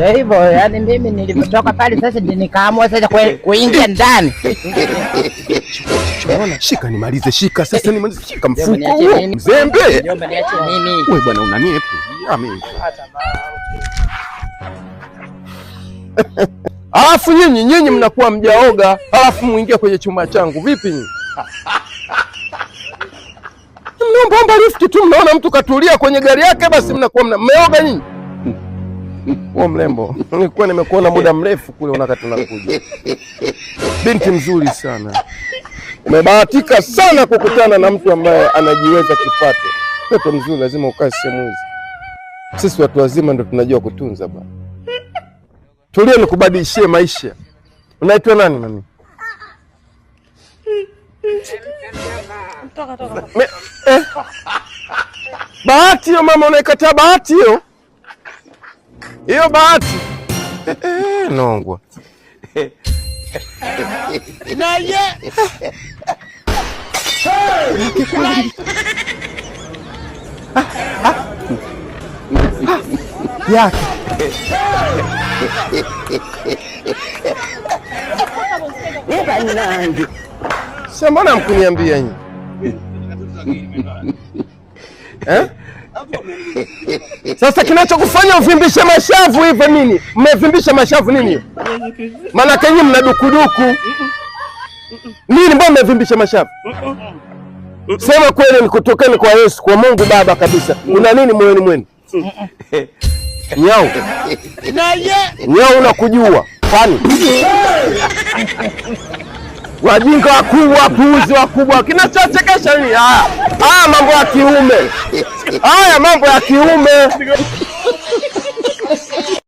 Ndio hivyo, yani mimi nilipotoka pale sasa nikaamua sasa kuingia ndani. Shika nimalize, shika sasa nimalize, shika mfuko huo. Mzembe. Niomba niache mimi. Wewe bwana unaniepe. Mimi. Alafu nyinyi mnakuwa mjaoga, alafu muingia kwenye chumba changu. Vipi nyinyi? Mnaomba lift tu, mnaona mtu katulia kwenye gari yake basi mnakuwa mmeoga nyinyi. Wewe mrembo, nilikuwa nimekuona muda mrefu kule wakati tunakuja. Binti mzuri sana. Umebahatika sana kukutana na mtu ambaye anajiweza kipato. Mtoto mzuri lazima ukae sehemu hizi. Sisi watu wazima ndo tunajua kutunza bwana. Tulia nikubadilishie maisha. Unaitwa nani mami? Toka. Bahati hiyo mama, unaikataa bahati hiyo? Hiyo bahati. Nongwa. Na ye. Yake. Sasa mbona mkuniambia nyinyi? Sasa kinachokufanya uvimbishe mashavu hivyo nini? Mmevimbisha mashavu nini? Maana nyinyi mna dukuduku. Nini mbona mmevimbisha mashavu? Sema kweli ni kutokana kwa Yesu, kwa Mungu Baba kabisa. Una nini moyoni mwenu? Nyau. Nyau unakujua. Kwani? Wajinga wakubwa, puuzi wakubwa. Kinachochekesha nini? Haya mambo ya kiume. Haya mambo ya kiume.